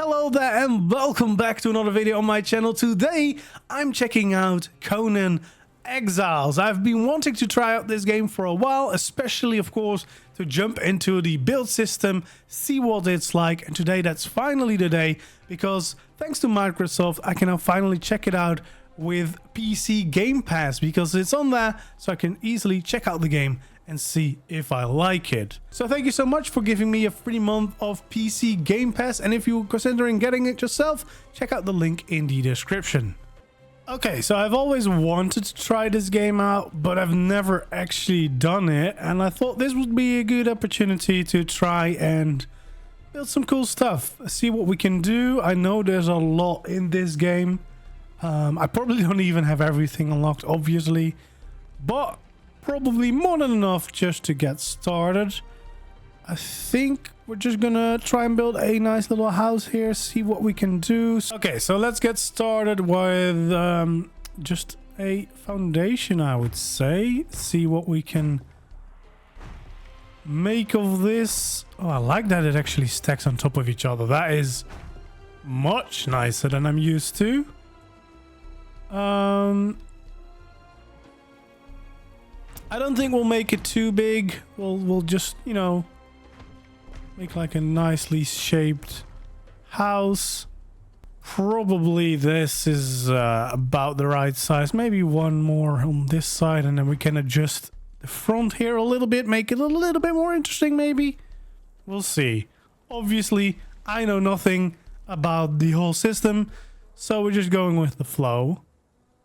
Hello there and welcome back to another video on my channel. Today I'm checking out Conan Exiles. I've been wanting to try out this game for a while, especially of course to jump into the build system, see what it's like, and today that's finally the day because thanks to Microsoft I can now finally check it out with PC Game Pass because it's on there, so I can easily check out the game and see if I like it. So thank you so much for giving me a free month of PC Game Pass, and if you're considering getting it yourself, check out the link in the description. Okay, so I've always wanted to try this game out, but I've never actually done it, and I thought this would be a good opportunity to try and build some cool stuff, see what we can do. I know there's a lot in this game. I probably don't even have everything unlocked, obviously, but probably more than enough just to get started. I think we're just gonna try and build a nice little house here, see what we can do. Okay, so let's get started with just a foundation, I would say. See what we can make of this. Oh, I like that it actually stacks on top of each other. That is much nicer than I'm used to. I don't think we'll make it too big. We'll just, you know, make like a nicely shaped house. Probably this is about the right size. Maybe one more on this side, and then we can adjust the front here a little bit, make it a little bit more interesting maybe. We'll see. Obviously, I know nothing about the whole system, so we're just going with the flow.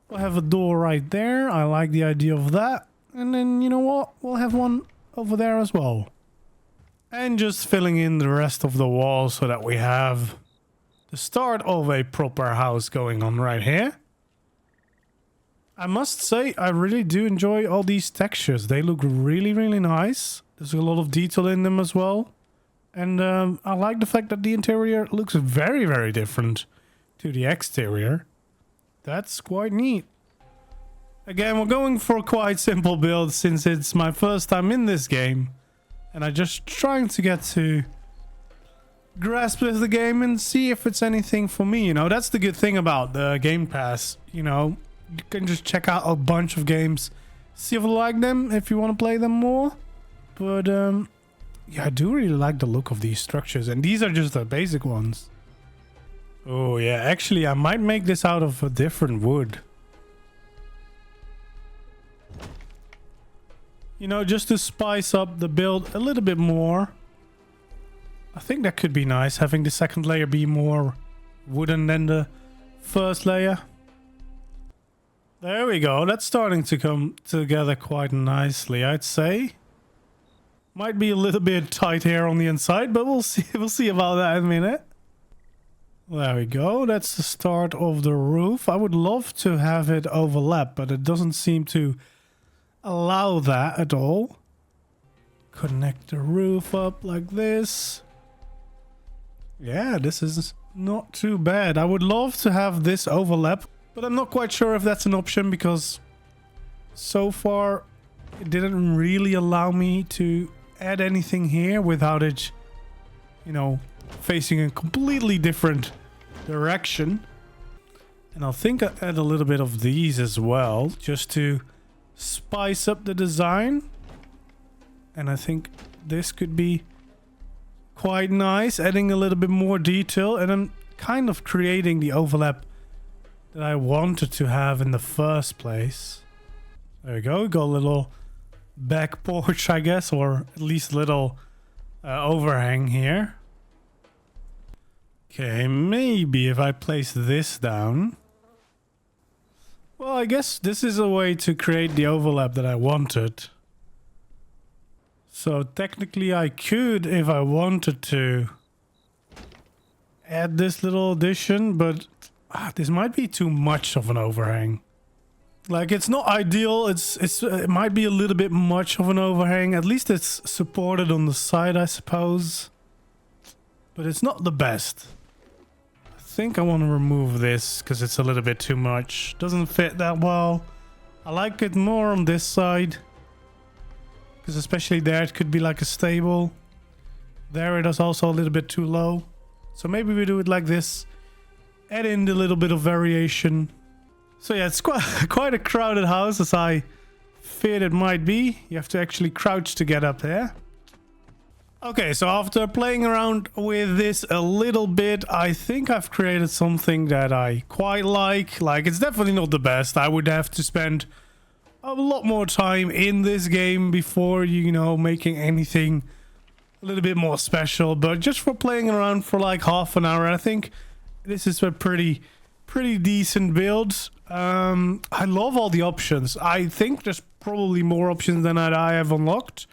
We'll have a door right there. I like the idea of that. And then, you know what? We'll have one over there as well. And just filling in the rest of the wall so that we have the start of a proper house going on right here. I must say, I really do enjoy all these textures. They look really, really nice. There's a lot of detail in them as well. And I like the fact that the interior looks very, very different to the exterior. That's quite neat. Again, we're going for a quite simple build since it's my first time in this game. And I'm just trying to get to grasp with the game and see if it's anything for me. You know, that's the good thing about the Game Pass. You know, you can just check out a bunch of games, see if you like them, if you want to play them more. But, yeah, I do really like the look of these structures. And these are just the basic ones. Oh, yeah, actually, I might make this out of a different wood. You know, just to spice up the build a little bit more. I think that could be nice, having the second layer be more wooden than the first layer. There we go. That's starting to come together quite nicely, I'd say. Might be a little bit tight here on the inside, but we'll see. We'll see about that in a minute. There we go. That's the start of the roof. I would love to have it overlap, but it doesn't seem to allow that at all. Connect the roof up like this. Yeah, this is not too bad. I would love to have this overlap, but I'm not quite sure if that's an option because so far it didn't really allow me to add anything here without it, you know, facing a completely different direction. And I think I add a little bit of these as well just to spice up the design. And I think this could be quite nice, adding a little bit more detail, and I'm kind of creating the overlap that I wanted to have in the first place. There we go. Got a little back porch, I guess, or at least a little overhang here. Okay, maybe if I place this down. Well, I guess this is a way to create the overlap that I wanted. So technically I could, if I wanted to, add this little addition, but this might be too much of an overhang. Like, it's not ideal. It might be a little bit much of an overhang. At least it's supported on the side, I suppose. But it's not the best. I think I want to remove this because it's a little bit too much. Doesn't fit that well. I like it more on this side. Because especially there it could be like a stable. There it is also a little bit too low. So maybe we do it like this. Add in a little bit of variation. So yeah, it's quite a crowded house, as I feared it might be. You have to actually crouch to get up there. Okay, so after playing around with this a little bit, I think I've created something that I quite like. Like, it's definitely not the best. I would have to spend a lot more time in this game before, you know, making anything a little bit more special. But just for playing around for like half an hour, I think this is a pretty decent build. I love all the options. I think there's probably more options than I have unlocked.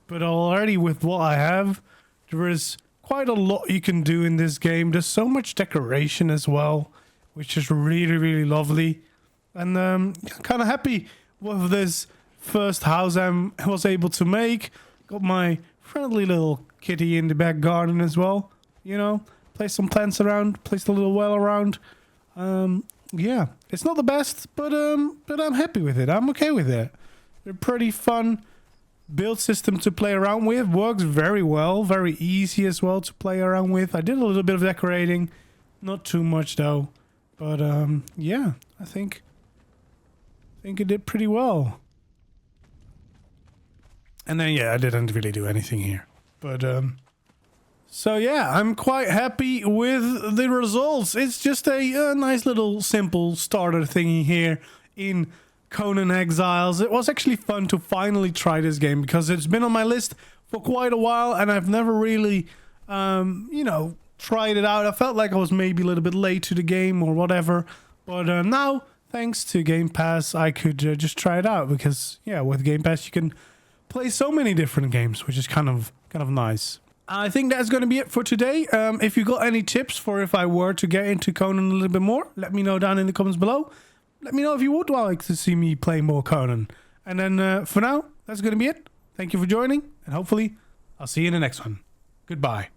But already with what I have, there is quite a lot you can do in this game. There's so much decoration as well, which is really lovely. And kind of happy with this first house I was able to make. Got my friendly little kitty in the back garden as well. You know, place some plants around, place a little well around. Yeah, it's not the best, but I'm happy with it. I'm okay with it. They're pretty fun build system to play around with. Works very well, very easy as well to play around with. I did a little bit of decorating, not too much though, but yeah, I think it did pretty well. And then yeah, I didn't really do anything here, but so yeah, I'm quite happy with the results. It's just a nice little simple starter thingy here in Conan Exiles. It was actually fun to finally try this game because it's been on my list for quite a while and I've never really, you know, tried it out. I felt like I was maybe a little bit late to the game or whatever. But now, thanks to Game Pass, I could just try it out because, yeah, with Game Pass you can play so many different games, which is kind of nice. I think that's going to be it for today. If you got any tips for if I were to get into Conan a little bit more, let me know down in the comments below. Let me know if you would like to see me play more Conan. And then for now, that's going to be it. Thank you for joining, and hopefully I'll see you in the next one. Goodbye.